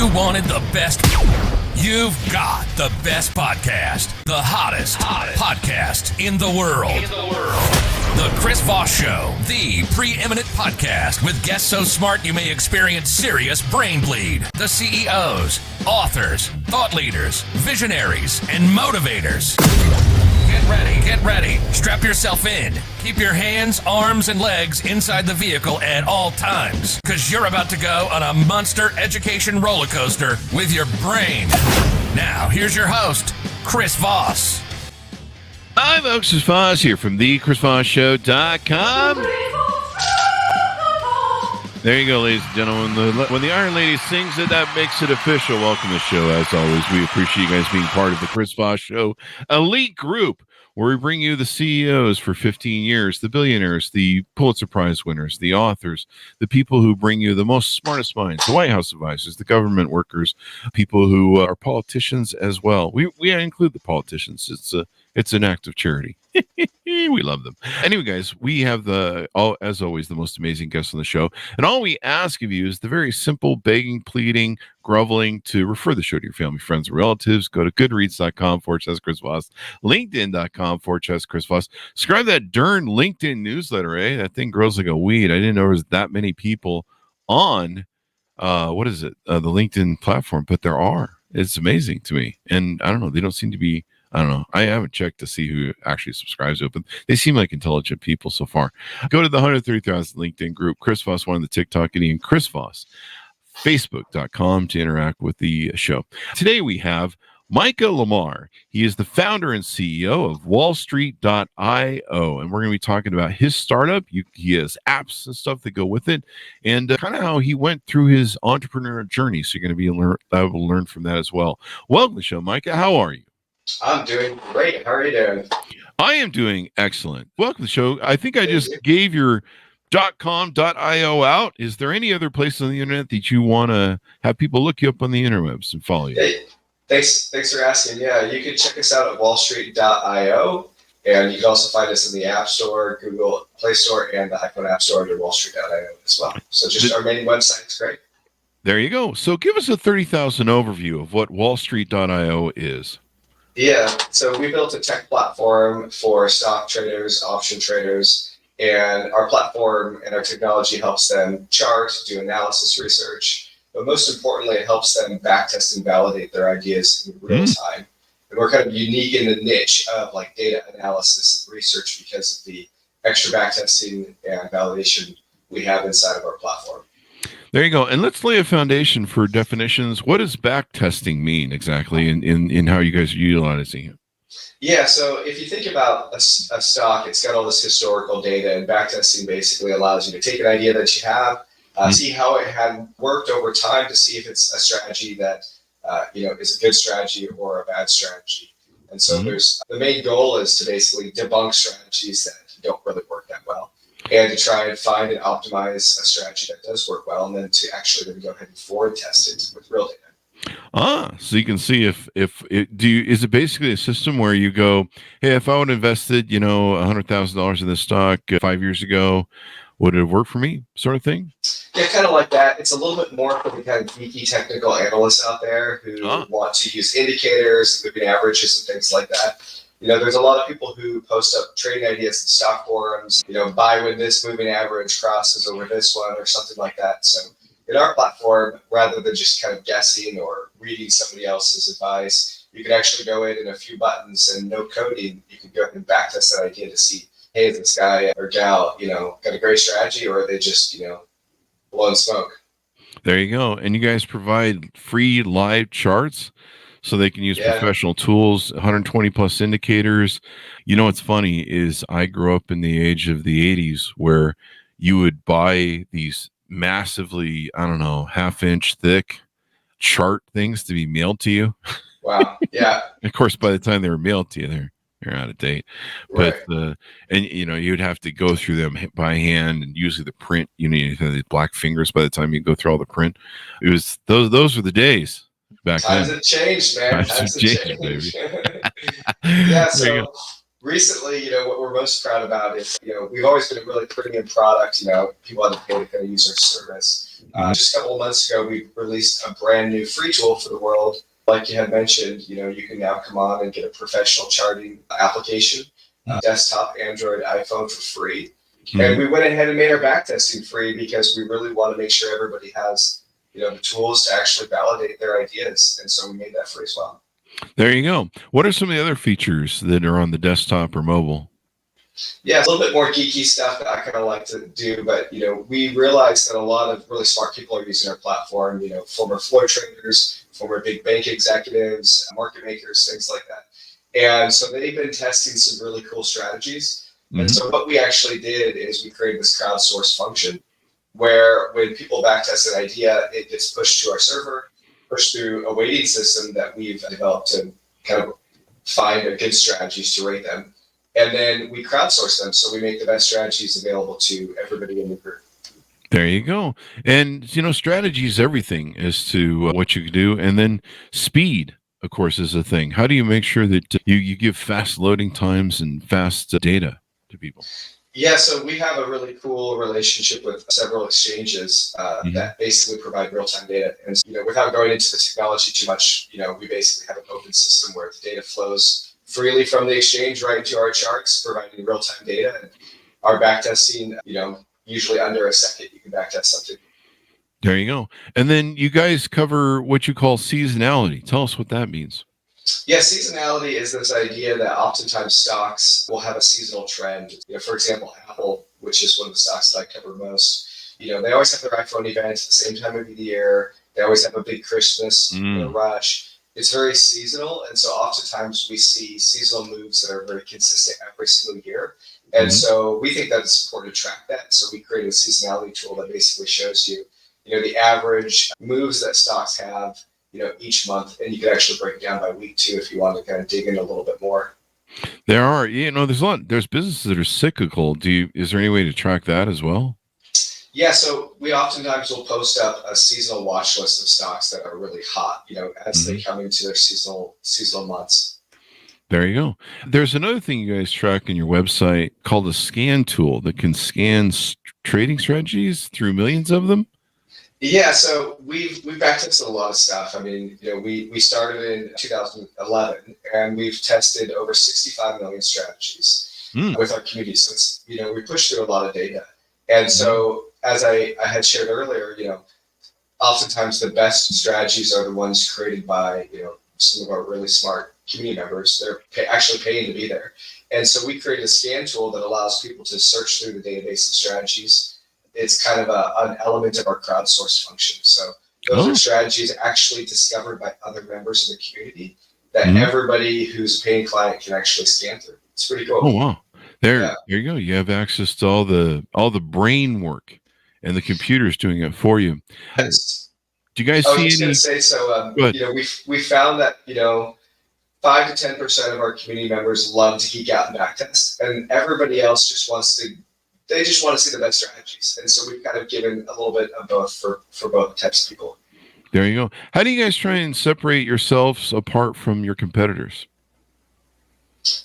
You wanted the best. You've got the best podcast. The hottest podcast in the world. The Chris Voss Show, the preeminent podcast with guests so smart you may experience serious brain bleed. The CEOs, authors, thought leaders, visionaries, and motivators. Get ready. Strap yourself in. Keep your hands, arms, and legs inside the vehicle at all times, because you're about to go on a monster education roller coaster with your brain. Now, here's your host, Chris Voss. Hi, folks. Chris Voss here from thechrisvossshow.com. There you go, ladies and gentlemen. When the Iron Lady sings it, that makes it official. Welcome to the show. As always, we appreciate you guys being part of the Chris Voss Show elite group, where we bring you the CEOs for 15 years, the billionaires, the Pulitzer Prize winners, the authors, the people who bring you the most smartest minds, the White House advisors, the government workers, people who are politicians as well. We include the politicians. It's an act of charity. We love them. Anyway, guys, we have as always, the most amazing guests on the show. And all we ask of you is the very simple begging, pleading, groveling to refer the show to your family, friends, and relatives. Go to goodreads.com/Chris Voss, LinkedIn.com/Chris Voss. Subscribe to that darn LinkedIn newsletter, eh? That thing grows like a weed. I didn't know there was that many people on, the LinkedIn platform, but there are. It's amazing to me. And I don't know, they don't seem to be, I don't know. I haven't checked to see who actually subscribes to it, but they seem like intelligent people so far. Go to the 130,000 LinkedIn group, Chris Voss, one of the TikTok, and Chris Voss, Facebook.com to interact with the show. Today we have Micah Lamar. He is the founder and CEO of wallstreet.io, and we're going to be talking about his startup. He has apps and stuff that go with it, and kind of how he went through his entrepreneurial journey. So you're going to be able to learn from that as well. Welcome to the show, Micah. How are you? I'm doing great. How are you doing? I am doing excellent. Welcome to the show. I think I just gave your .com.io out. Is there any other place on the internet that you want to have people look you up on the interwebs and follow you? Hey, thanks for asking. Yeah, you can check us out at wallstreet.io, and you can also find us in the App Store, Google Play Store, and the iPhone App Store under wallstreet.io as well. So just our main website is great. There you go. So give us a 30,000 overview of what wallstreet.io is. Yeah, so we built a tech platform for stock traders, option traders, and our platform and our technology helps them chart, do analysis research, but most importantly, it helps them backtest and validate their ideas in real time. And we're kind of unique in the niche of like data analysis and research because of the extra backtesting and validation we have inside of our platform. There you go. And let's lay a foundation for definitions. What does backtesting mean exactly in how you guys are utilizing it? Yeah, so if you think about a stock, it's got all this historical data, and backtesting basically allows you to take an idea that you have, see how it had worked over time to see if it's a strategy that is a good strategy or a bad strategy. And so the main goal is to basically debunk strategies that don't really work that well, and to try and find and optimize a strategy that does work well, and then to actually then go ahead and forward test it with real data. So you can see is it basically a system where you go, hey, if I would have invested, $100,000 in this stock 5 years ago, would it have worked for me, sort of thing? Yeah, kind of like that. It's a little bit more for the kind of geeky technical analysts out there who want to use indicators, moving averages, and things like that. There's a lot of people who post up trading ideas in stock forums, buy when this moving average crosses over this one or something like that. So in our platform, rather than just kind of guessing or reading somebody else's advice, you can actually go in a few buttons and no coding. You can go ahead and backtest that idea to see, hey, is this guy or gal, got a great strategy, or are they just, blowing smoke? There you go. And you guys provide free live charts so they can use professional tools, 120 plus indicators. What's funny is I grew up in the age of the 80s where you would buy these massively, half-inch thick chart things to be mailed to you. Wow. Yeah. Of course, by the time they were mailed to you, they're out of date. Right. But you'd have to go through them by hand, and usually the print, you have these black fingers by the time you go through all the print. It was those were the days back then. Times have changed, man. Times have changed, baby. Yeah. So recently, what we're most proud about is, we've always been a really premium product. People have to pay to kind of use our service. Just a couple of months ago, we released a brand new free tool for the world. Like you had mentioned, you can now come on and get a professional charting application, desktop, Android, iPhone for free. And we went ahead and made our backtesting free because we really want to make sure everybody has, the tools to actually validate their ideas. And so we made that free as well. There you go. What are some of the other features that are on the desktop or mobile? Yeah, it's a little bit more geeky stuff that I kind of like to do, but we realized that a lot of really smart people are using our platform. Former floor traders, former big bank executives, market makers, things like that. And so they've been testing some really cool strategies. And so what we actually did is we created this crowdsource function where when people backtest an idea, it gets pushed to our server, pushed through a weighting system that we've developed to kind of find a good strategies to rate them. And then we crowdsource them. So we make the best strategies available to everybody in the group. There you go. And, strategy is everything as to what you can do. And then speed, of course, is a thing. How do you make sure that you give fast loading times and fast data to people? Yeah, so we have a really cool relationship with several exchanges that basically provide real-time data. And without going into the technology too much, we basically have an open system where the data flows freely from the exchange right into our charts, providing real-time data. And our backtesting, usually under a second, you can backtest something. There you go. And then you guys cover what you call seasonality. Tell us what that means. Yeah, seasonality is this idea that oftentimes stocks will have a seasonal trend. For example, Apple, which is one of the stocks that I cover most, they always have their iPhone event at the same time of the year. They always have a big Christmas rush. It's very seasonal. And so oftentimes we see seasonal moves that are very consistent every single year. And so we think that it's important to track that. So we created a seasonality tool that basically shows you, the average moves that stocks have, each month, and you can actually break it down by week too if you want to kind of dig in a little bit more. There are, there's businesses that are cyclical. Is there any way to track that as well? Yeah, so we oftentimes will post up a seasonal watch list of stocks that are really hot, as they come into their seasonal months. There you go. There's another thing you guys track in your website called a scan tool that can scan trading strategies through millions of them. Yeah, so we've backtested a lot of stuff. I mean, we started in 2011 and we've tested over 65 million strategies with our community. So it's, we push through a lot of data. And so as I had shared earlier, oftentimes the best strategies are the ones created by, some of our really smart community members. They're actually paying to be there. And so we created a scan tool that allows people to search through the database of strategies. It's kind of an element of our crowdsource function. So those are strategies actually discovered by other members of the community that everybody who's a paying client can actually scan through. It's pretty cool. Oh, wow. There you go. You have access to all the brain work and the computer's doing it for you. Yes. Do you guys see any? I was going to say, so, we found that, 5 to 10% of our community members love to geek out and backtest, and everybody else just want to see the best strategies. And so we've kind of given a little bit of both for both types of people. There you go. How do you guys try and separate yourselves apart from your competitors?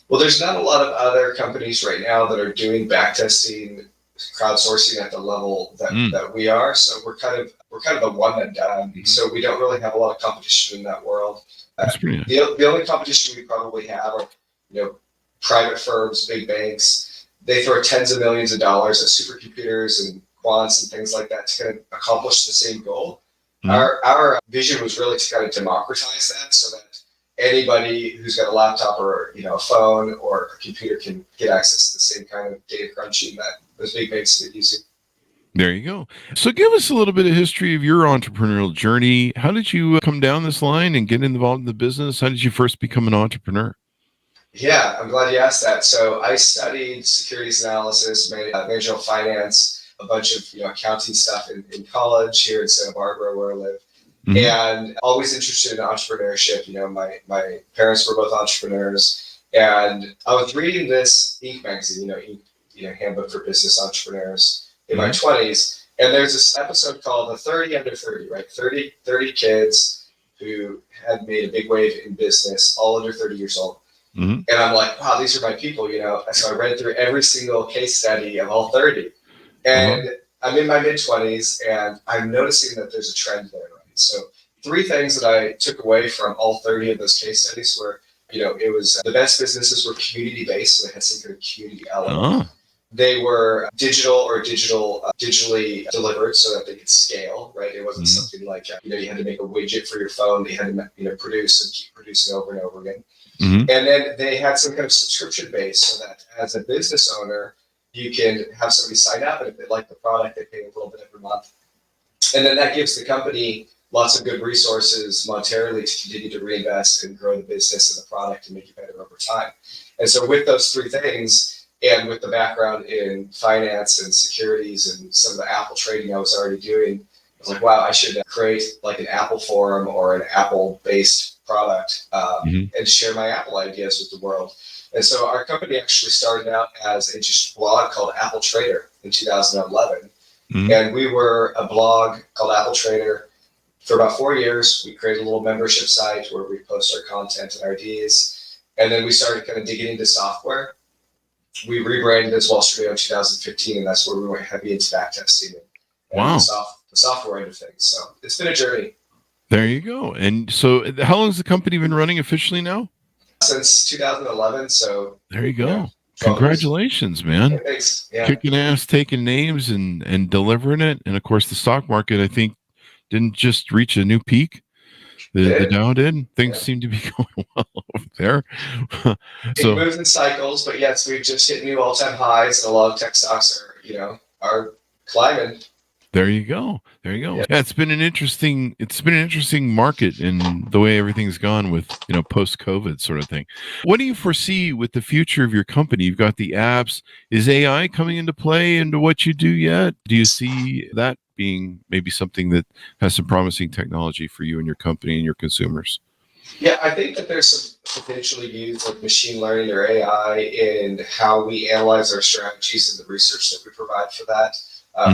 Well, there's not a lot of other companies right now that are doing backtesting, crowdsourcing at the level that we are. So we're kind of a one and done. So we don't really have a lot of competition in that world. That's pretty nice. The only competition we probably have are, private firms, big banks. They throw tens of millions of dollars at supercomputers and quants and things like that to kind of accomplish the same goal. Our vision was really to kind of democratize that so that anybody who's got a laptop or a phone or a computer can get access to the same kind of data crunching that those big banks are using. There you go. So give us a little bit of history of your entrepreneurial journey. How did you come down this line and get involved in the business? How did you first become an entrepreneur? Yeah, I'm glad you asked that. So I studied securities analysis, managerial finance, a bunch of accounting stuff in college here in Santa Barbara where I live, and always interested in entrepreneurship. My parents were both entrepreneurs, and I was reading this Inc. magazine, Handbook for Business Entrepreneurs in my 20s, and there's this episode called the 30 Under 30, right? 30 kids who had made a big wave in business, all under 30 years old. Mm-hmm. And I'm like, wow, these are my people, you know. So I read through every single case study of all 30. And I'm in my mid-20s, and I'm noticing that there's a trend there, right? So 3 things that I took away from all 30 of those case studies were, you know, it was the best businesses were community-based, so they had some kind of community element. They were digitally delivered so that they could scale, right? It wasn't something like, you know, you had to make a widget for your phone. They had to, you know, produce and keep producing over and over again. And then they had some kind of subscription base so that as a business owner, you can have somebody sign up, and if they like the product, they pay a little bit every month. And then that gives the company lots of good resources monetarily to continue to reinvest and grow the business and the product and make it better over time. And so with those 3 things, and with the background in finance and securities and some of the Apple trading I was already doing, I was like, wow, I should create like an Apple forum or an Apple-based product and share my Apple ideas with the world. And so our company actually started out as a just blog called Apple Trader in 2011. And we were a blog called Apple Trader for about 4 years. We created a little membership site where we post our content and our ideas. And then we started kind of digging into software. We rebranded as Wall Street in 2015, and that's where we went heavy into backtesting and the software end of things. So it's been a journey. There you go. And so how long has the company been running officially now? Since 2011. So there you go. Yeah, congratulations, man. Yeah, thanks. Yeah. Kicking ass, taking names and delivering it. And of course, the stock market, I think, didn't just reach a new peak. The Dow did. Things seem to be going well over there. So, it moves in cycles, but yes, we've just hit new all-time highs, and a lot of tech stocks are climbing. There you go. Yeah, it's been an interesting market in the way everything's gone with, you know, post-COVID sort of thing. What do you foresee with the future of your company? You've got the apps. Is AI coming into play into what you do yet? Do you see that being maybe something that has some promising technology for you and your company and your consumers? Yeah, I think that there's some potentially use like machine learning or AI in how we analyze our strategies and the research that we provide for that.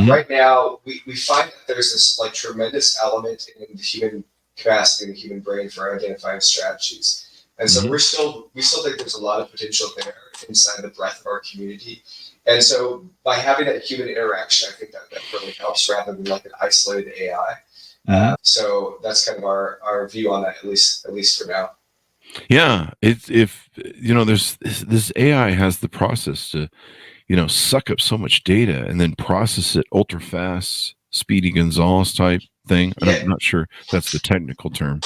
Right now, we find that there's this like tremendous element in the human capacity and the human brain for identifying strategies. And so we still think there's a lot of potential there inside the breadth of our community. And so by having that human interaction, I think that really helps rather than like an isolated AI. So that's kind of our view on that, at least for now. Yeah, if you know, there's this AI has the process to, you know, suck up so much data and then process it ultra fast, Speedy Gonzalez type thing. I'm not sure that's the technical term.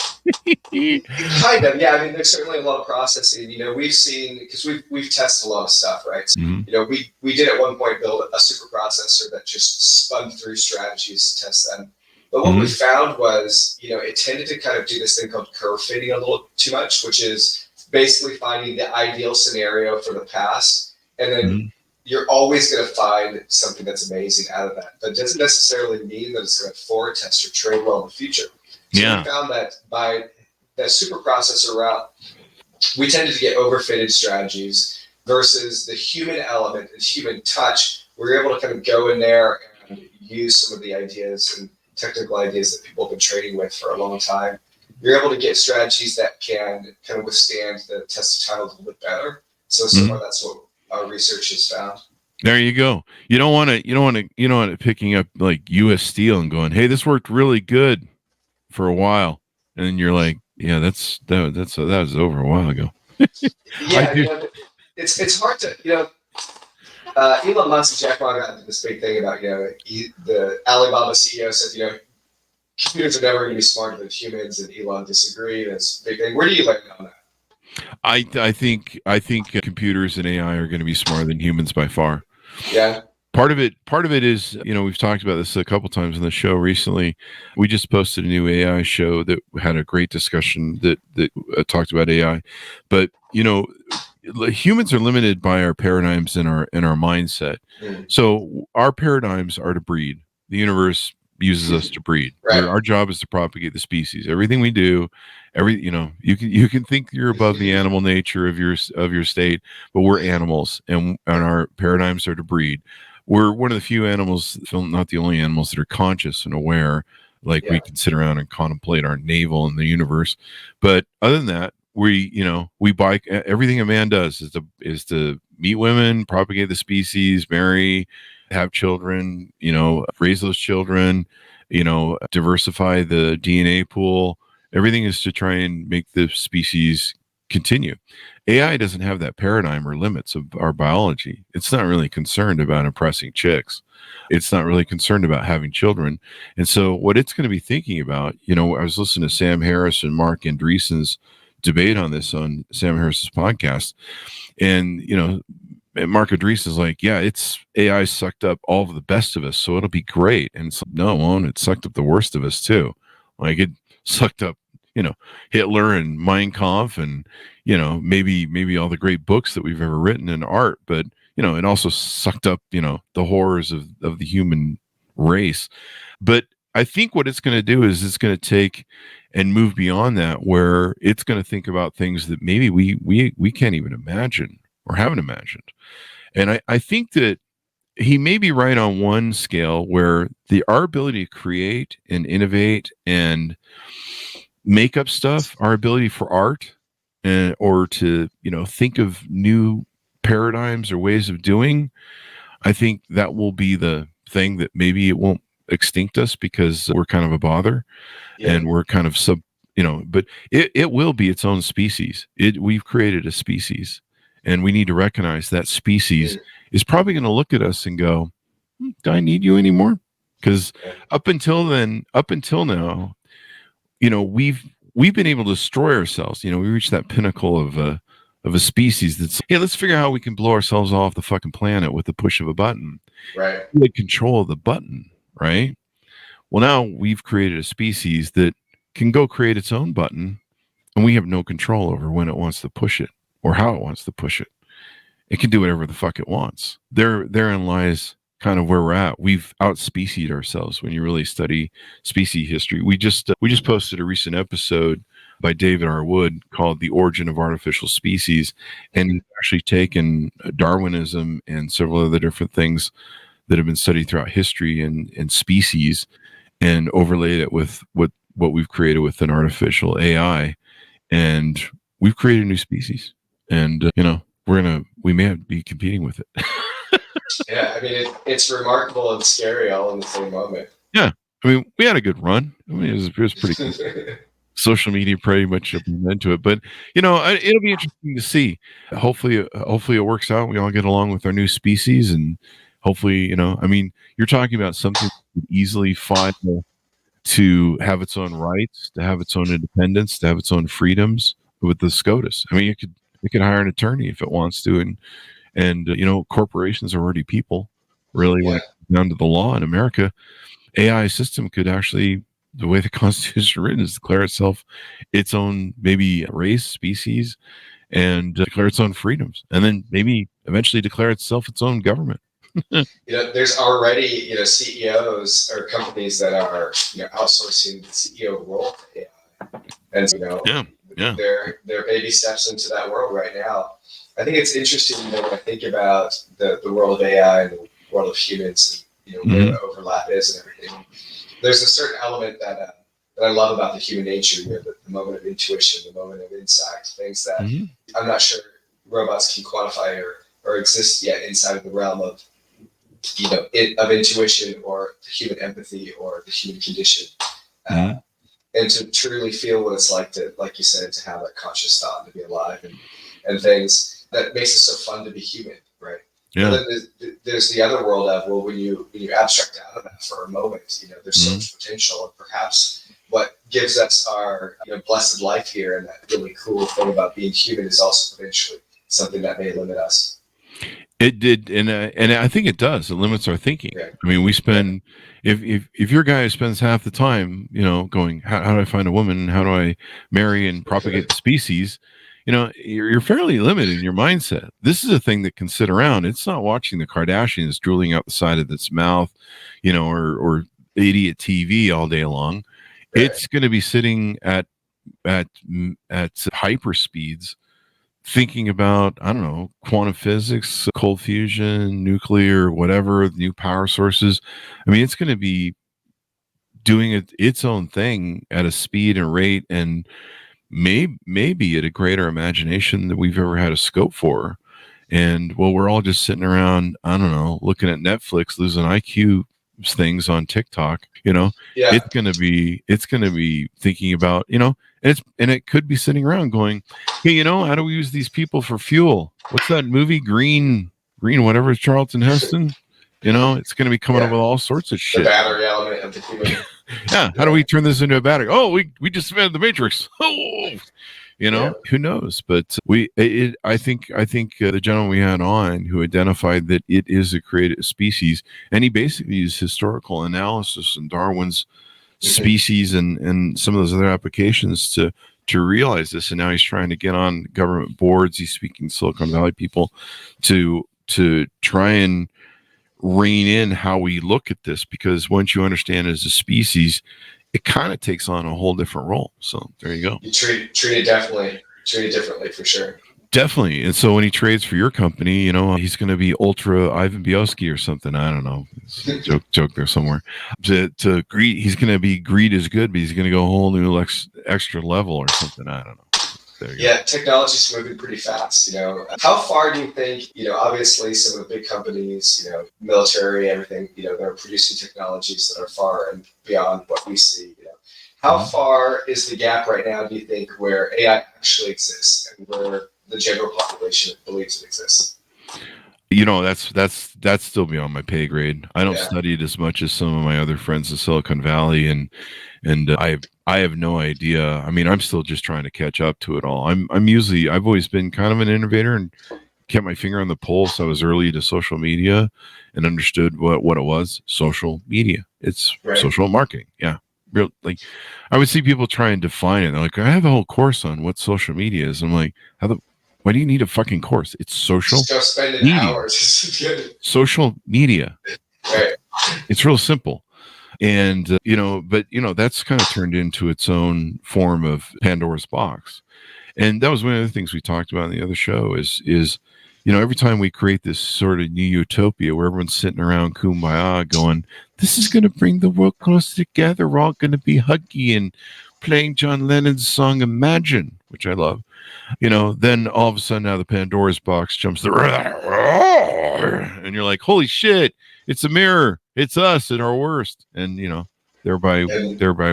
Kind of, yeah. I mean, there's certainly a lot of processing. You know, we've seen, because we've tested a lot of stuff, right? So, you know, we did at one point build a super processor that just spun through strategies to test them. But what we found was, you know, it tended to kind of do this thing called curve fitting a little too much, which is basically finding the ideal scenario for the past, and then you're always going to find something that's amazing out of that. But it doesn't necessarily mean that it's going to forward test or trade well in the future. So we found that by that super processor route, we tended to get overfitted strategies versus the human element and human touch. We're able to kind of go in there and use some of the ideas and technical ideas that people have been trading with for a long time. You're able to get strategies that can kind of withstand the test of time a little bit better. So far, that's what our research has found. There you go. You don't want it picking up like U.S. Steel and going, "Hey, this worked really good for a while," and then you're like, "Yeah, that was over a while ago." Yeah, you know, it's hard to, you know. Elon Musk and Jack Ma got into this big thing about, you know, the Alibaba CEO said, you know, computers are never going to be smarter than humans, and Elon disagreed. That's a big thing. Where do you land on that? I think computers and AI are going to be smarter than humans by far. Yeah. Part of it is, you know, we've talked about this a couple times on the show recently. We just posted a new AI show that had a great discussion that talked about AI. But, you know, humans are limited by our paradigms and our mindset. So our paradigms are to breed. The universe uses us to breed. Right. Our job is to propagate the species. Everything we do, you know, you can think you're above the animal nature of your state, but we're animals, and our paradigms are to breed. We're one of the few animals, not the only animals, that are conscious and aware. Like we can sit around and contemplate our navel in the universe. But other than that, we buy everything a man does is to meet women, propagate the species, marry, have children, raise those children, diversify the DNA pool. Everything is to try and make the species continue. AI doesn't have that paradigm or limits of our biology. It's not really concerned about impressing chicks. It's not really concerned about having children. And so what it's going to be thinking about, I was listening to Sam Harris and Mark Andreessen's debate on this on Sam Harris's podcast. And, Mark Andreessen's like, yeah, it's AI sucked up all of the best of us, so it'll be great. And it's like, no, it won't. It sucked up the worst of us too. Like it sucked up, Hitler and Mein Kampf and, maybe all the great books that we've ever written in art. But, it also sucked up, the horrors of the human race. But I think what it's going to do is it's going to take and move beyond that, where it's going to think about things that maybe we can't even imagine or haven't imagined. And I think that he may be right on one scale where our ability to create and innovate and make up stuff, our ability for art or to, think of new paradigms or ways of doing, I think that will be the thing that maybe it won't extinct us because we're kind of a bother and we're kind of but it will be its own species. We've created a species, and we need to recognize that species is probably going to look at us and go, do I need you anymore? Because up until now, we've been able to destroy ourselves. We reached that pinnacle of a species that's, hey, let's figure out how we can blow ourselves off the fucking planet with the push of a button. Right. We had control of the button, right? Well, now we've created a species that can go create its own button, and we have no control over when it wants to push it or how it wants to push it. It can do whatever the fuck it wants. Therein lies kind of where we're at. We've outspecied ourselves when you really study species history. We just posted a recent episode by David R. Wood called The Origin of Artificial Species, and he's actually taken Darwinism and several other different things that have been studied throughout history and species and overlaid it with what we've created with an artificial AI, and we've created a new species. And we may have to be competing with it. Yeah, I mean, it's remarkable and scary all in the same moment. Yeah, I mean, we had a good run. I mean, it was pretty good. Social media pretty much into it, but it'll be interesting to see. Hopefully it works out. We all get along with our new species, and hopefully, I mean, you're talking about something that could easily find to have its own rights, to have its own independence, to have its own freedoms with the SCOTUS. I mean, it could hire an attorney if it wants to, and corporations are already people. Really, when it comes down to the law in America, AI system could actually, the way the Constitution is written, is declare itself its own maybe race, species, and declare its own freedoms, and then maybe eventually declare itself its own government. There's already CEOs or companies that are outsourcing the CEO role to AI, and they're baby steps into that world right now. I think it's interesting when I think about the world of AI and the world of humans, and where the overlap is and everything. There's a certain element that I love about the human nature, the moment of intuition, the moment of insight, things that I'm not sure robots can quantify or exist yet inside of the realm of of intuition or the human empathy or the human condition, and to truly feel what it's like to, like you said, to have that conscious thought, to be alive and things that makes it so fun to be human, right? Yeah. But then there's the other world of, well, when you abstract out of that for a moment, there's so much potential, and perhaps what gives us our blessed life here and that really cool thing about being human is also potentially something that may limit us. It did, and I think it does. It limits our thinking. Yeah. I mean, we spend if your guy spends half the time, going, how do I find a woman? How do I marry and propagate the species? You're fairly limited in your mindset. This is a thing that can sit around. It's not watching the Kardashians drooling out the side of its mouth, or idiot TV all day long. Right. It's going to be sitting at hyper speeds, thinking about, I don't know, quantum physics, cold fusion, nuclear, whatever, new power sources. I mean, it's going to be doing its own thing at a speed and rate and maybe at a greater imagination than we've ever had a scope for. And well, we're all just sitting around, I don't know, looking at Netflix, losing IQ things on TikTok, Yeah. it's going to be thinking about, and it could be sitting around going, hey, how do we use these people for fuel? What's that movie? Green, whatever, Charlton Heston. It's going to be coming up with all sorts of shit. The battery element of the human. Yeah. How do we turn this into a battery? Oh, we just invented the Matrix. Oh, who knows? But I think the gentleman we had on who identified that it is a created species, and he basically used historical analysis and Darwin's species and some of those other applications to realize this. And now he's trying to get on government boards. He's speaking to Silicon Valley people to try and rein in how we look at this, because once you understand it as a species, it kind of takes on a whole different role. So there you go. You treat it differently for sure. Definitely. And so when he trades for your company, he's going to be ultra Ivan Bielski or something. I don't know. It's a joke there somewhere. To greet, he's going to be greed is good, but he's going to go a whole new extra level or something. I don't know. Technology's moving pretty fast. How far do you think? Obviously, some of the big companies, military, everything, they're producing technologies that are far and beyond what we see. How far is the gap right now? Do you think where AI actually exists and where the general population believes it exists? That's still beyond my pay grade. I don't study it as much as some of my other friends in Silicon Valley, and I have no idea. I mean, I'm still just trying to catch up to it all. I've always been kind of an innovator and kept my finger on the pulse. I was early to social media and understood what it was. Social media. It's social marketing. Yeah. Real, like, I would see people try and define it. They're like, I have a whole course on what social media is. I'm like, why do you need a fucking course? It's social media. Hours. Social media. Right. It's real simple. And, but that's kind of turned into its own form of Pandora's box. And that was one of the things we talked about in the other show is, every time we create this sort of new utopia where everyone's sitting around kumbaya going, this is going to bring the world closer together. We're all going to be huggy and playing John Lennon's song Imagine, which I love. Then all of a sudden now the Pandora's box jumps through and you're like, holy shit, it's a mirror. It's us at our worst. And, thereby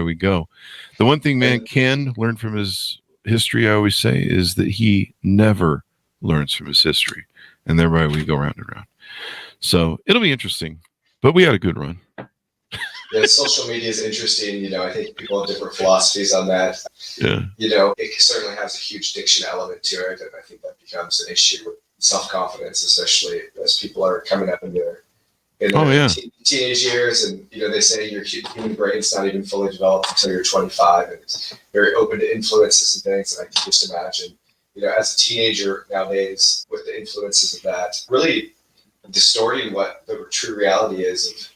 we go. The one thing man can learn from his history, I always say, is that he never learns from his history. And thereby we go round and round. So it'll be interesting. But we had a good run. Social media is interesting. I think people have different philosophies on that. Yeah. It certainly has a huge diction element to it. And I think that becomes an issue with self-confidence, especially as people are coming up in their teenage years. And, they say your human brain's not even fully developed until you're 25. And it's very open to influences and things. And I can just imagine, as a teenager nowadays, with the influences of that, really distorting what the true reality is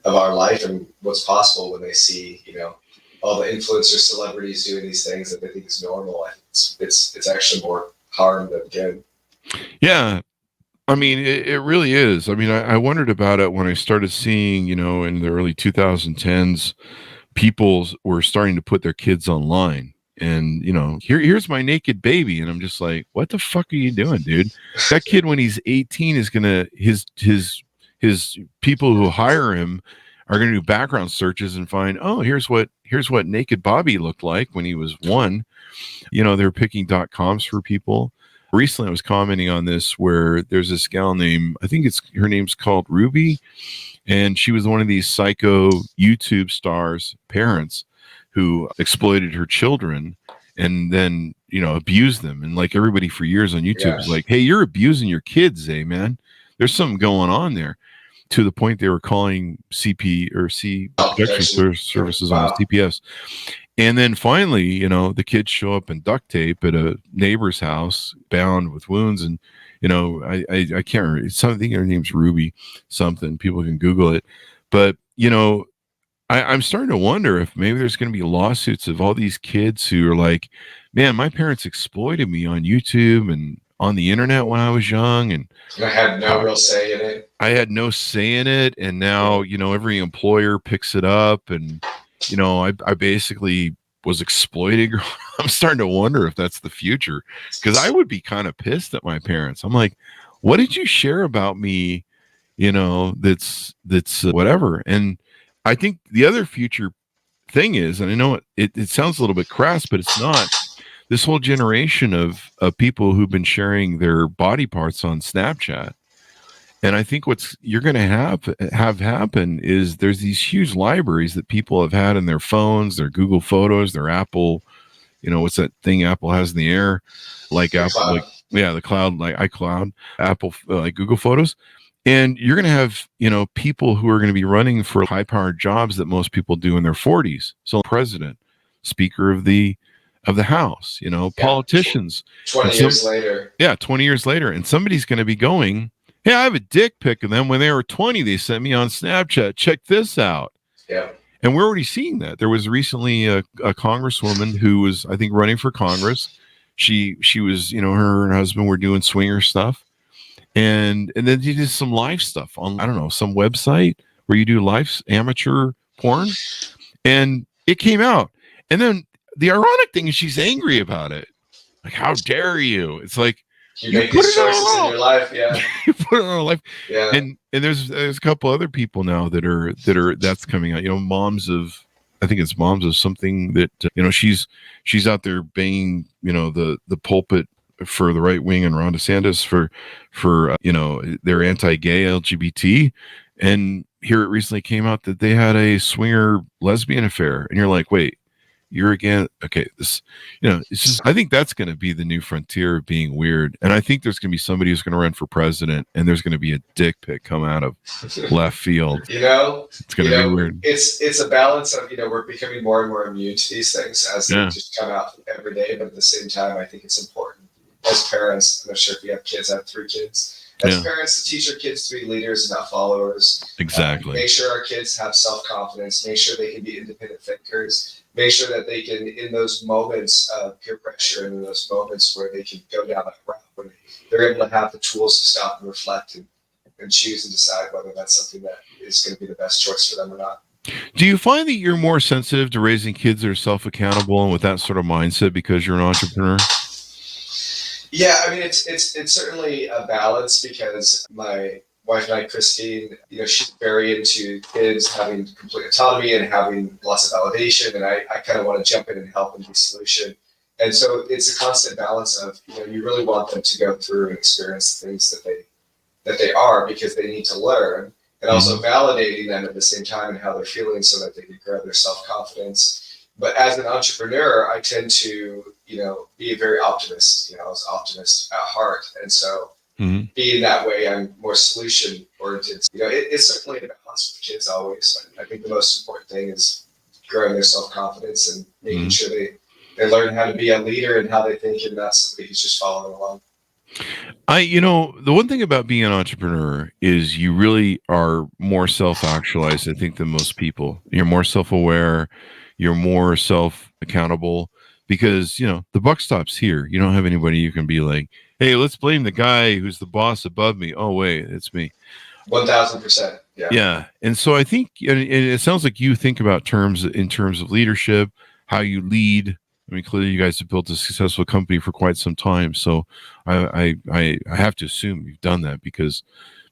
of our life and what's possible when they see, all the influencer celebrities doing these things that they think is normal. I think it's actually more harm than good. Yeah. I mean, it really is. I mean, I wondered about it when I started seeing, in the early 2010s, people were starting to put their kids online. And, here's my naked baby. And I'm just like, what the fuck are you doing, dude? That kid, when he's 18, is going to, his people who hire him are going to do background searches and find, oh, here's what naked Bobby looked like when he was 1. They're picking .coms for people. Recently, I was commenting on this where there's this gal named, I think her name's called Ruby. And she was one of these psycho YouTube stars' parents who exploited her children and then, abused them. And like everybody for years on YouTube was like, hey, you're abusing your kids, man. There's something going on there. To the point they were calling CP or C protection services on CPS. And then finally, the kids show up in duct tape at a neighbor's house, bound with wounds. And, I can't remember. It's something, her name's Ruby something. People can Google it. But, I'm starting to wonder if maybe there's going to be lawsuits of all these kids who are like, man, my parents exploited me on YouTube and on the internet when I was young. And I had no real say in it. I had no say in it. And now, every employer picks it up. And, I basically was exploiting. I'm starting to wonder if that's the future, because I would be kind of pissed at my parents. I'm like, what did you share about me? That's whatever. And I think the other future thing is, and I know it sounds a little bit crass, but it's not. This whole generation of people who've been sharing their body parts on Snapchat. And I think what's you're going to have happen is there's these huge libraries that people have had in their phones, their Google Photos, their Apple, what's that thing Apple has in the air? Like Apple, the cloud, like iCloud, Apple, like Google Photos. And you're going to have, people who are going to be running for high-powered jobs that most people do in their 40s. So president, speaker of the House, politicians. 20 years later. Yeah, 20 years later. And somebody's going to be going, hey, I have a dick pic of them when they were 20. They sent me on Snapchat. Check this out. Yeah. And we're already seeing that. There was recently a congresswoman who was, I think, running for Congress. She was, her and her husband were doing swinger stuff. And then she did some live stuff on, I don't know, some website where you do live amateur porn. And it came out. And then the ironic thing is she's angry about it. Like, how dare you? It's like, you make these choices in your life, yeah. You put it on life, yeah. And there's a couple other people now that are that's coming out. Moms of something that she's out there banging the pulpit for the right wing and Ron DeSantis for they're anti-gay LGBT, and here it recently came out that they had a swinger lesbian affair, and you're like, wait. You're again, okay, this, it's just, I think that's going to be the new frontier of being weird. And I think there's going to be somebody who's going to run for president, and there's going to be a dick pic come out of left field. It's going to be weird. It's a balance of, we're becoming more and more immune to these things as they just come out every day. But at the same time, I think it's important as parents. I'm not sure if you have kids, I have 3 kids. As parents, to teach our kids to be leaders and not followers. Exactly. Make sure our kids have self-confidence. Make sure they can be independent thinkers. Make sure that they can, in those moments of peer pressure and in those moments where they can go down that route, when they're able to have the tools to stop and reflect and choose and decide whether that's something that is going to be the best choice for them or not. Do you find that you're more sensitive to raising kids that are self-accountable and with that sort of mindset because you're an entrepreneur? Yeah, I mean, it's certainly a balance, because my wife and I, Christine, she's very into kids having complete autonomy and having lots of validation, and I kind of want to jump in and help and be a solution. And so it's a constant balance of, you really want them to go through and experience things that they are, because they need to learn, and also validating them at the same time and how they're feeling so that they can grow their self-confidence. But as an entrepreneur, I tend to, be a very optimist. I was an optimist at heart. And so being that way, I'm more solution oriented. It's certainly a balance with kids always. I think the most important thing is growing their self-confidence and making sure they learn how to be a leader and how they think, and not somebody who's just following along. The one thing about being an entrepreneur is you really are more self-actualized, I think, than most people. You're more self-aware. You're more self-accountable, because, the buck stops here. You don't have anybody you can be like, hey, let's blame the guy who's the boss above me. Oh, wait, it's me. 1,000%. Yeah. Yeah. And so I think, and it sounds like you think about in terms of leadership, how you lead. I mean, clearly you guys have built a successful company for quite some time. So I have to assume you've done that, because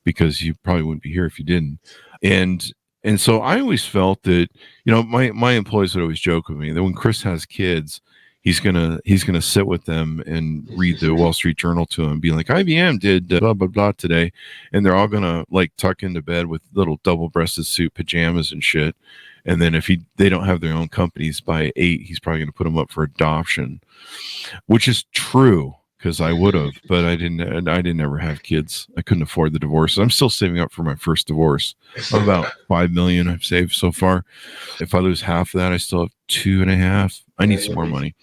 you probably wouldn't be here if you didn't. And so I always felt that, my employees would always joke with me that when Chris has kids, he's gonna sit with them and read the Wall Street Journal to them, be like, IBM did blah blah blah today, and they're all gonna like tuck into bed with little double-breasted suit pajamas and shit. And then if they don't have their own companies by 8, he's probably gonna put them up for adoption, which is true. Because I would have, but I didn't ever have kids. I couldn't afford the divorce. I'm still saving up for my first divorce. About $5 million I've saved so far. If I lose half of that, I still have 2.5. I need some more money.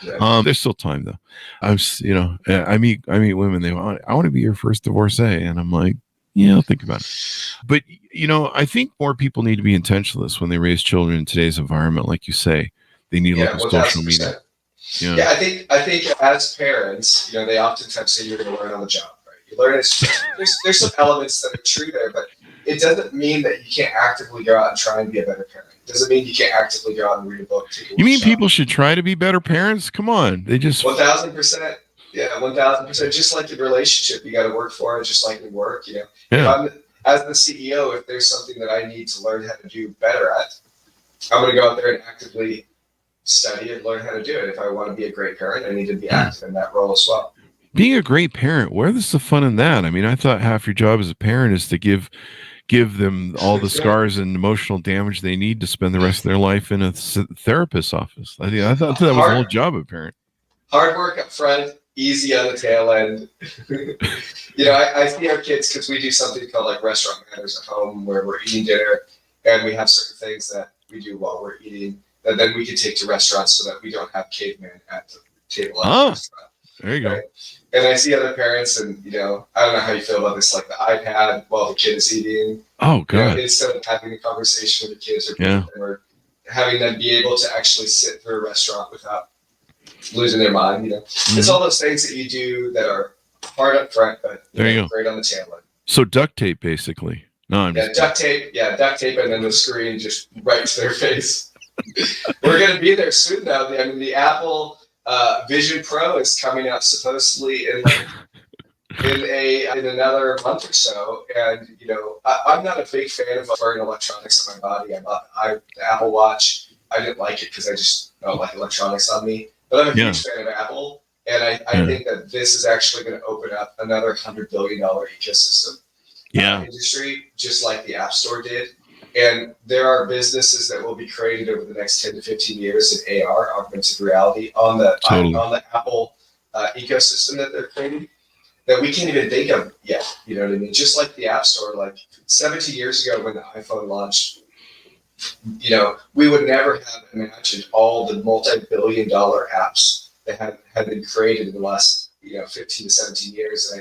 There's still time though. I meet women. They want, I want to be your first divorcee, and I'm like, yeah, I'll think about it. But I think more people need to be intentionalists when they raise children in today's environment, like you say. They need to look at social media. Yeah, I think as parents, they oftentimes say you're going to learn on the job, right? You learn there's some elements that are true there, but it doesn't mean that you can't actively go out and try and be a better parent. It doesn't mean you can't actively go out and read a book. You mean people should try to be better parents? Come on. They just 1,000%. Yeah, 1,000%. Just like the relationship, you got to work for it, just like in work. You know, yeah. As the CEO, if there's something that I need to learn how to do better at, I'm going to go out there and actively study and learn how to do it. If I want to be a great parent, I need to be active in that role as well. Being a great parent, where's the fun in that? I mean, I thought half your job as a parent is to give them all the scars and emotional damage they need to spend the rest of their life in a therapist's office. I thought that was the whole job of a parent. Hard work up front, easy on the tail end. You know, I see our kids, because we do something called like restaurant manners at home, where we're eating dinner and we have certain things that we do while we're eating that then we can take to restaurants so that we don't have cavemen at the table. There you go. Right? And I see other parents, and you know, I don't know how you feel about this, like the iPad while the kid is eating. Oh, God. You know, instead of having a conversation with the kids or having them be able to actually sit through a restaurant without losing their mind. You know, it's all those things that you do that are hard up front, but there you go. Great on the tail end. So duct tape, basically. No, duct tape, and then the screen just right to their face. We're going to be there soon, though. I mean, the Apple Vision Pro is coming out supposedly in another month or so, and you know, I'm not a big fan of wearing electronics on my body. I bought the Apple Watch. I didn't like it because I just don't like electronics on me. But I'm a huge fan of Apple, and I think that this is actually going to open up another $100 billion ecosystem industry, just like the App Store did. And there are businesses that will be created over the next 10 to 15 years in AR, augmented reality, on the Apple ecosystem that they're creating that we can't even think of yet. You know what I mean? Just like the App Store, like 17 years ago when the iPhone launched, you know, we would never have imagined all the multi-billion-dollar apps that have been created in the last 15 to 17 years. And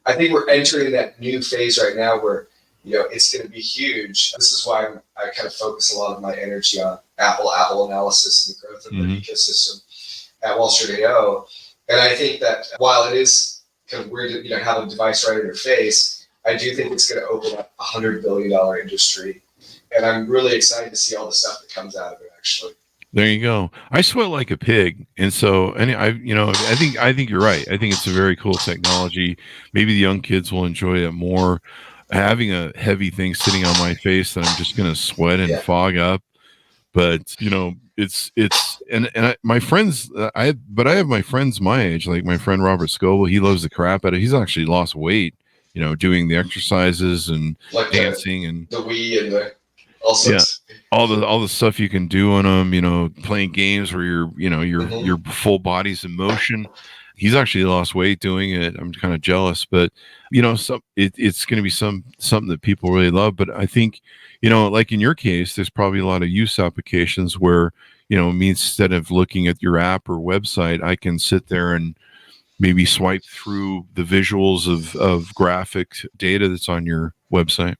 I think we're entering that new phase right now where it's going to be huge. This is why I kind of focus a lot of my energy on Apple analysis and the growth of the ecosystem at Wall Street AO. And I think that while it is kind of weird to have a device right in your face, I do think it's going to open up a $100 billion industry. And I'm really excited to see all the stuff that comes out of it, actually. There you go. I sweat like a pig. And so, I think you're right. I think it's a very cool technology. Maybe the young kids will enjoy it more. Having a heavy thing sitting on my face that I'm just going to sweat and fog up. But, my friends, I have my friends my age, like my friend Robert Scoble. He loves the crap out of it. He's actually lost weight, doing the exercises and like dancing and the Wii and the all the stuff you can do on them, playing games where your full body's in motion. He's actually lost weight doing it. I'm kind of jealous, but it's going to be something that people really love. But I think, like in your case, there's probably a lot of use applications where, me, instead of looking at your app or website, I can sit there and maybe swipe through the visuals of graphic data that's on your website.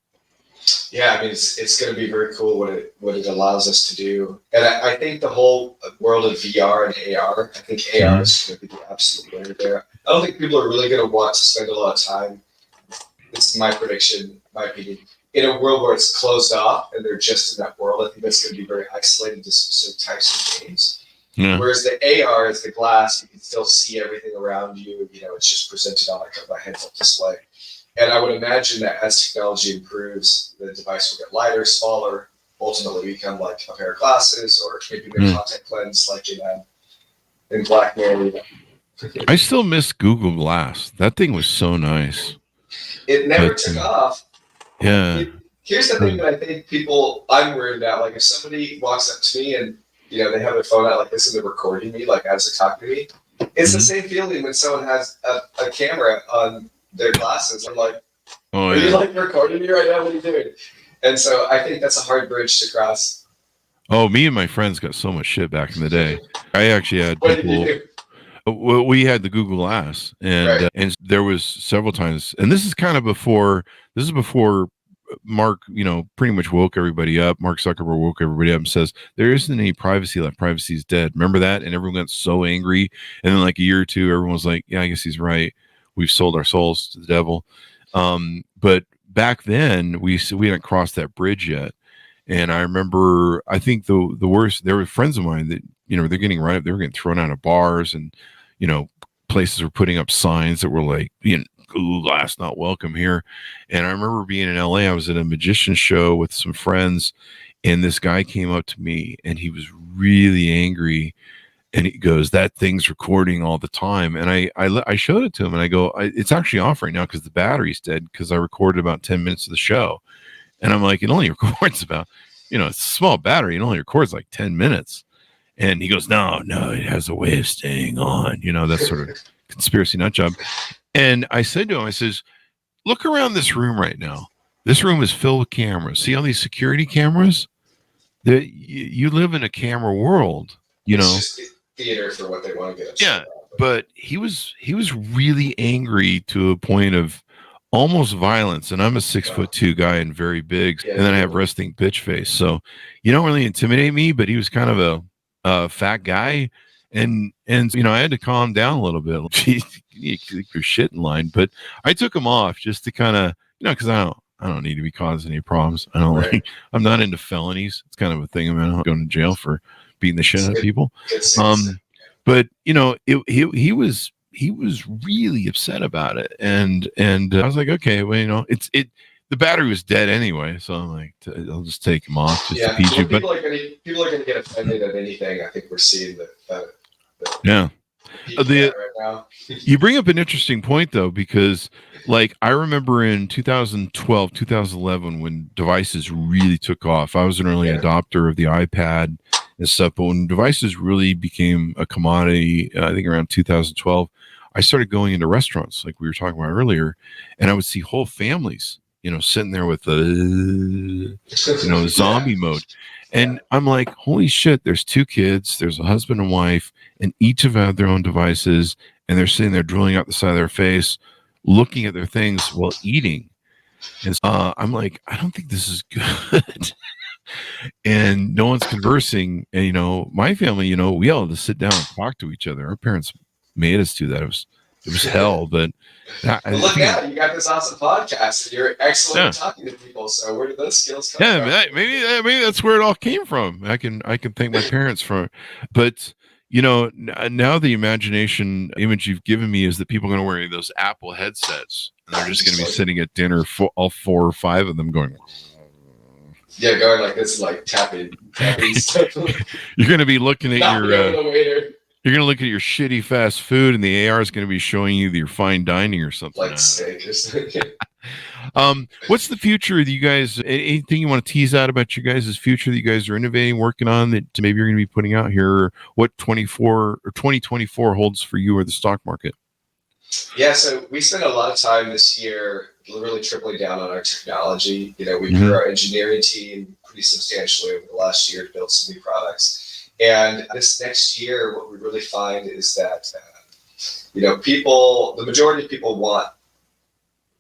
Yeah, I mean, it's going to be very cool what it allows us to do. And I think the whole world of VR and AR, I think AR is going to be the absolute winner there. I don't think people are really going to want to spend a lot of time, this is my prediction, my opinion, in a world where it's closed off and they're just in that world. I think that's going to be very isolated to specific types of games. Yeah. Whereas the AR is the glass, you can still see everything around you. It's just presented on like a heads-up display. And I would imagine that as technology improves, the device will get lighter, smaller, ultimately become like a pair of glasses or maybe a contact lens like in Black Mirror. I still miss Google Glass. That thing was so nice. It never took off. Yeah. Here's the thing that I think I'm worried about. Like if somebody walks up to me and they have their phone out like this and they're recording me like as they're talking to me, it's the same feeling when someone has a camera on their glasses. I'm like, are you like recording me right now? What are you doing? And so I think that's a hard bridge to cross. Oh, me and my friends got so much shit back in the day. I actually had people. Well, we had the Google Glass, and and there was several times, and this is before Mark, pretty much woke everybody up. Mark Zuckerberg woke everybody up and says there isn't any privacy left. Privacy's dead. Remember that? And everyone got so angry. And then like a year or two, everyone was like, yeah, I guess he's right. We've sold our souls to the devil. But back then we hadn't crossed that bridge yet. And I remember, I think the worst, there were friends of mine that, they're getting thrown out of bars, and, places were putting up signs that were like, glass not welcome here. And I remember being in LA, I was at a magician show with some friends, and this guy came up to me and he was really angry. And he goes, that thing's recording all the time. And I showed it to him, and I go, it's actually off right now because the battery's dead, because I recorded about 10 minutes of the show. And I'm like, it only records about, it's a small battery. It only records like 10 minutes. And he goes, no, it has a way of staying on, that sort of conspiracy nut job. And I said to him, I says, look around this room right now. This room is filled with cameras. See all these security cameras? You live in a camera world, It's just theater for what they want to get upset about. But he was really angry to a point of almost violence. And I'm a 6'2" guy and very big. And then I have resting bitch face. So you don't really intimidate me, but he was kind of a fat guy. And I had to calm down a little bit. Jeez, you keep your shit in line. But I took him off just to kind of, because I don't need to be causing any problems. I'm not into felonies. It's kind of a thing. I'm not going to jail for beating the shit out of people. But he was really upset about it. And I was like, okay, well, the battery was dead anyway. So I'm like, I'll just take him off. Just to PG. People are going to get offended at anything. I think we're seeing that. Yeah. Right now. You bring up an interesting point, though, because like I remember in 2012, 2011, when devices really took off. I was an early adopter of the iPad and stuff, but when devices really became a commodity, I think around 2012, I started going into restaurants like we were talking about earlier, and I would see whole families, sitting there with the, zombie mode. And I'm like, holy shit, there's two kids, there's a husband and wife, and each have had their own devices, and they're sitting there drooling out the side of their face, looking at their things while eating. And I'm like, I don't think this is good. And no one's conversing. And, my family, we all had to sit down and talk to each other. Our parents made us do that. It was hell, but look out, you got this awesome podcast, and you're excellent at talking to people. So where did those skills come from? Maybe that's where it all came from. I can thank my parents for it. But now the imagination image you've given me is that people are going to wear those Apple headsets, and they're just going to be sitting at dinner, all 4 or 5 of them going. Yeah, going like this, like tapping stuff. You're going to be looking at your. You're going to look at your shitty fast food, and the AR is going to be showing you your fine dining or something. Like steak or something. What's the future that you guys, anything you want to tease out about your guys' future that you guys are innovating, working on, that maybe you're going to be putting out here, or what 2024 holds for you or the stock market? Yeah, so we spent a lot of time this year really tripling down on our technology. We grew our engineering team pretty substantially over the last year to build some new products. And this next year, what we really find is that, the majority of people want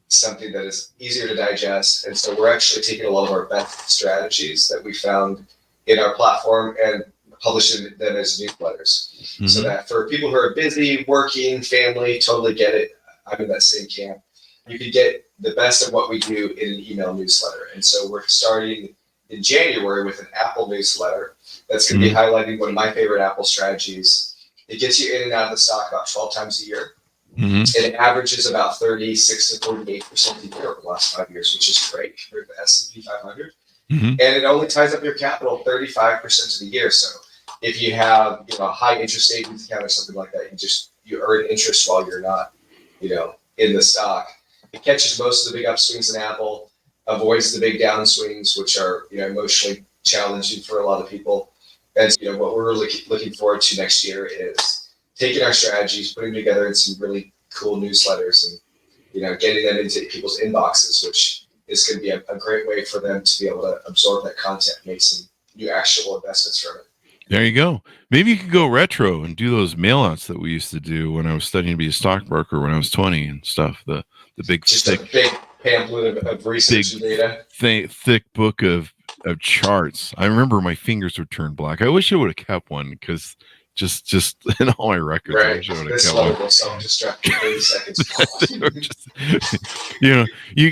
something that is easier to digest. And so we're actually taking a lot of our best strategies that we found in our platform and publishing them as newsletters. So that for people who are busy, working, family, totally get it. I'm in that same camp. You can get the best of what we do in an email newsletter. And so we're starting in January with an Apple newsletter that's going to be highlighting one of my favorite Apple strategies. It gets you in and out of the stock about 12 times a year. And it averages about 36 to 48% a year over the last 5 years, which is great compared to the S&P 500. And it only ties up your capital 35% of the year. So if you have a high interest savings account or something like that, you earn interest while you're not in the stock. It catches most of the big upswings in Apple, avoids the big downswings, which are emotionally challenging for a lot of people. And what we're really looking forward to next year is taking our strategies, putting them together in some really cool newsletters, and getting them into people's inboxes, which is going to be a great way for them to be able to absorb that content, make some new actionable investments from it. There you go. Maybe you could go retro and do those mailouts that we used to do when I was studying to be a stockbroker when I was 20 and stuff. The big, a big pamphlet of research and data. Thick book of charts. I remember my fingers would turn black. I wish I would have kept one because just in all my records. Right. I wish I This would've one will self-destruct in 30 seconds.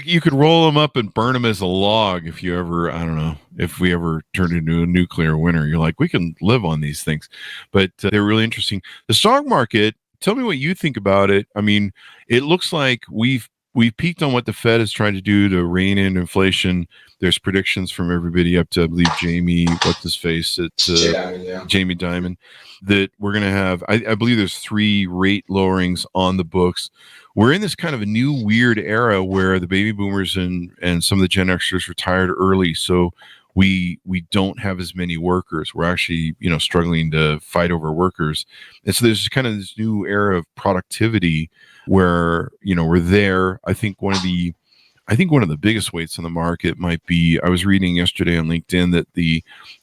You could roll them up and burn them as a log if you ever, I don't know, if we ever turned into a nuclear winter. You're like, we can live on these things. But they're really interesting. The stock market, tell me what you think about it. I mean, it looks like we've peaked on what the Fed is trying to do to rein in inflation. There's predictions from everybody up to, I believe, Jamie, what's his face? It's Jamie Dimon, that we're going to have, I believe there's 3 rate lowerings on the books. We're in this kind of a new weird era where the baby boomers and some of the Gen Xers retired early. So we don't have as many workers. We're actually, struggling to fight over workers. And so there's kind of this new era of productivity where, we're there. I think one of the biggest weights on the market might be, I was reading yesterday on LinkedIn that the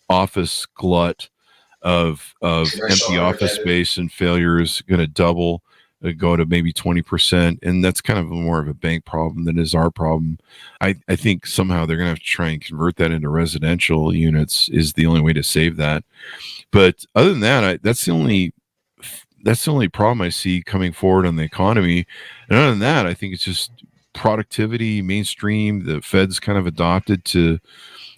office glut of empty office space and failure is going to double, go to maybe 20%. And that's kind of more of a bank problem than is our problem. I think somehow they're going to have to try and convert that into residential units is the only way to save that. But other than that, that's the only problem I see coming forward on the economy. And other than that, I think it's just productivity, mainstream. The Fed's kind of adopted to,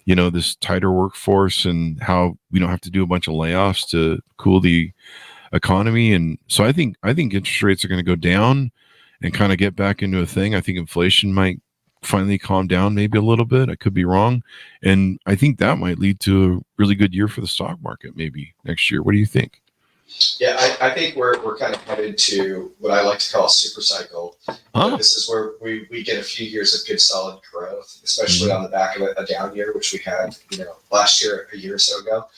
this tighter workforce and how we don't have to do a bunch of layoffs to cool the economy. And so I think interest rates are going to go down and kind of get back into a thing. I think inflation might finally calm down maybe a little bit. I could be wrong. And I think that might lead to a really good year for the stock market maybe next year. What do you think? Yeah, I think we're kind of headed to what I like to call a super cycle. This is where we get a few years of good solid growth, especially on the back of a down year, which we had, last year, a year or so ago.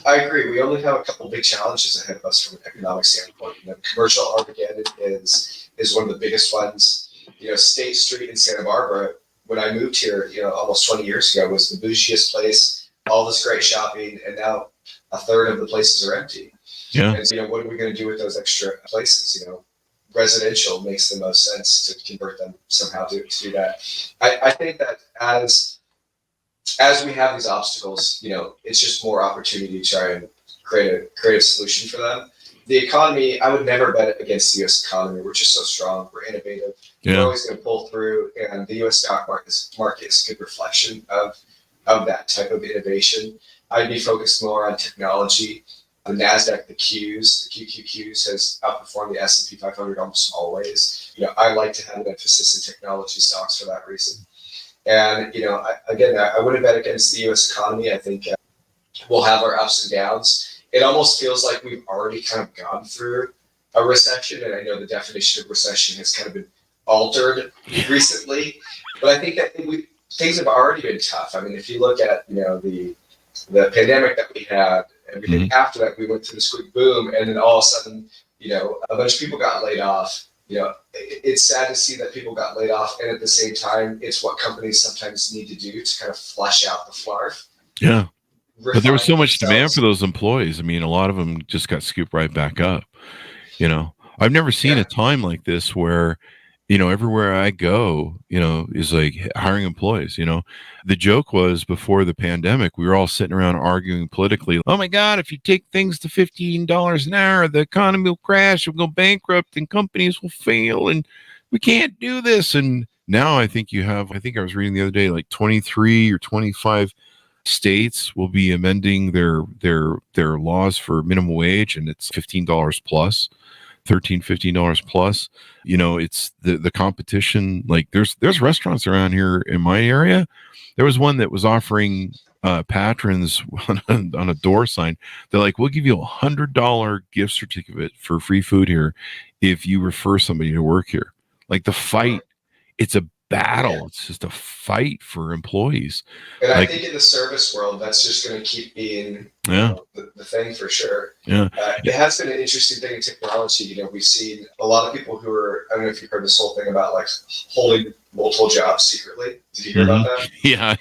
I agree. We only have a couple of big challenges ahead of us from an economic standpoint. Commercial Armageddon is one of the biggest ones. State Street in Santa Barbara, when I moved here, almost 20 years ago, was the bougiest place, all this great shopping, and now a third of the places are empty. Yeah. And what are we going to do with those extra places? Residential makes the most sense to convert them somehow to do that. I think that as we have these obstacles, it's just more opportunity to try and create a solution for them. The economy, I would never bet against the U.S. economy. We're just so strong. We're innovative. We're always going to pull through, and the U.S. stock market is a good reflection of that type of innovation. I'd be focused more on technology. The NASDAQ, the QQQs has outperformed the S&P 500 almost always. I like to have an emphasis in technology stocks for that reason. And, I wouldn't bet against the U.S. economy. I think we'll have our ups and downs. It almost feels like we've already kind of gone through a recession. And I know the definition of recession has kind of been altered recently. But I think that things have already been tough. I mean, if you look at, the pandemic that we had, everything after that, we went through this quick boom. And then all of a sudden, a bunch of people got laid off. It's sad to see that people got laid off, and at the same time, it's what companies sometimes need to do to kind of flush out the flarf. Yeah, but there was so much demand for those employees. I mean, a lot of them just got scooped right back up. I've never seen a time like this where, everywhere I go, is like hiring employees. The joke was before the pandemic, we were all sitting around arguing politically. Oh my God, if you take things to $15 an hour, the economy will crash, we'll go bankrupt, and companies will fail, and we can't do this. And now I think I was reading the other day, like 23 or 25 states will be amending their laws for minimum wage, and it's $15 plus. $15 plus. It's the competition. Like there's restaurants around here in my area. There was one that was offering patrons on a door sign. They're like, we'll give you $100 gift certificate for free food here if you refer somebody to work here. Like the fight, it's a battle. Yeah. It's just a fight for employees. And I think in the service world, that's just going to keep being the thing for sure. Yeah. It has been an interesting thing in technology. We've seen a lot of people who are, I don't know if you've heard this whole thing about like holding multiple jobs secretly. Did you hear about that? Yeah.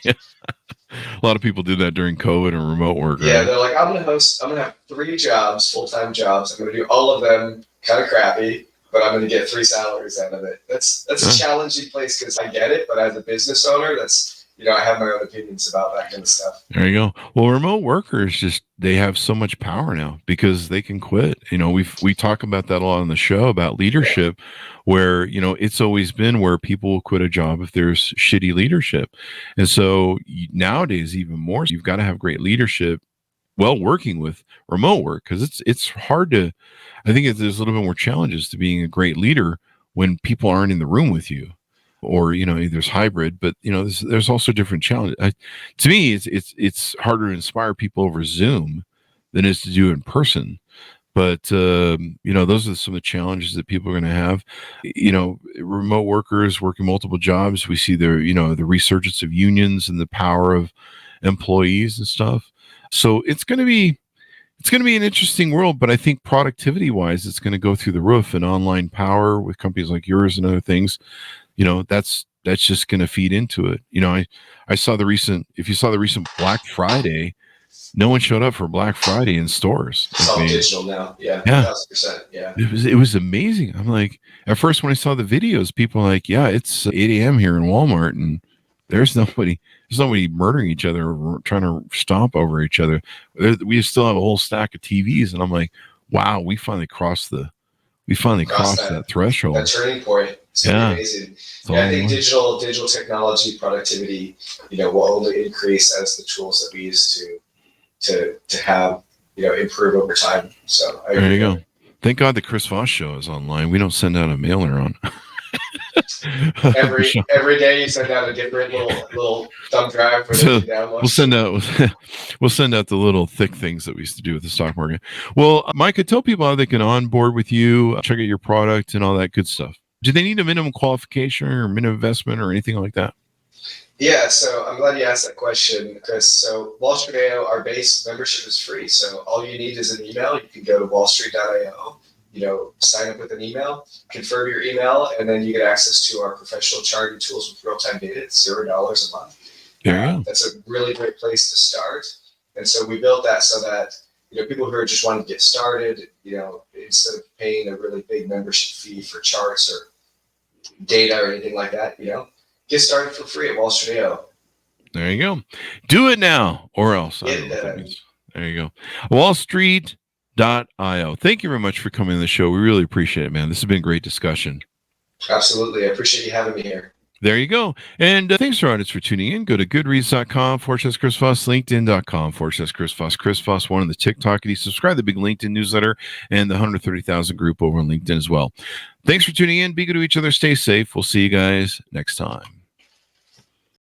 A lot of people do that during COVID and remote work. Yeah. Right? They're like, I'm going to have 3 jobs, full-time jobs. I'm going to do all of them kind of crappy, but I'm going to get 3 salaries out of it. That's a challenging place because I get it, but as a business owner, that's I have my own opinions about that kind of stuff. There you go. Well, remote workers they have so much power now because they can quit. We talk about that a lot on the show about leadership, where it's always been where people will quit a job if there's shitty leadership, and so nowadays even more, you've got to have great leadership. Well, working with remote work, because it's hard to. I think there's a little bit more challenges to being a great leader when people aren't in the room with you. Or there's hybrid, but there's also different challenges. To me, it's harder to inspire people over Zoom than it is to do in person. But those are some of the challenges that people are going to have. Remote workers working multiple jobs. We see the resurgence of unions and the power of employees and stuff. So it's going to be an interesting world. But I think productivity wise, it's going to go through the roof. And online power with companies like yours and other things. That's just going to feed into it. I saw if you saw the recent Black Friday, no one showed up for Black Friday in stores. It's all digital now. Yeah. 1,000%. Yeah. It was amazing. I'm like, at first when I saw the videos, people were like, yeah, it's 8 a.m. here in Walmart and there's nobody murdering each other or trying to stomp over each other. We still have a whole stack of TVs. And I'm like, wow, we finally crossed that threshold. That turning point. It's amazing. I think digital technology productivity, will only increase as the tools that we use to have, improve over time. So there you go. Thank God the Chris Voss Show is online. We don't send out a mailer on. every day you send out a different little thumb drive for the download. We'll send out the little thick things that we used to do with the stock market. Well, Micah, tell people how they can onboard with you, check out your product and all that good stuff. Do they need a minimum qualification or minimum investment or anything like that? Yeah, so I'm glad you asked that question, Chris. So Wall Street AO, our base membership is free. So all you need is an email. You can go to wallstreet.io, sign up with an email, confirm your email, and then you get access to our professional charting tools with real-time data. It's $0 a month. That's a really great place to start. And so we built that so that people who are just wanting to get started, instead of paying a really big membership fee for charts or data or anything like that, get started for free at Wall Street AO. There you go. Do it now or else. There you go. wallstreet.io. Thank you very much for coming on the show. We really appreciate it, man. This has been a great discussion. Absolutely. I appreciate you having me here. There you go. And thanks to our audience for tuning in. Go to goodreads.com/Chris Voss, LinkedIn.com/Chris Voss, Chris Voss, one on the TikTok. And you subscribe to the big LinkedIn newsletter and the 130,000 group over on LinkedIn as well. Thanks for tuning in. Be good to each other. Stay safe. We'll see you guys next time.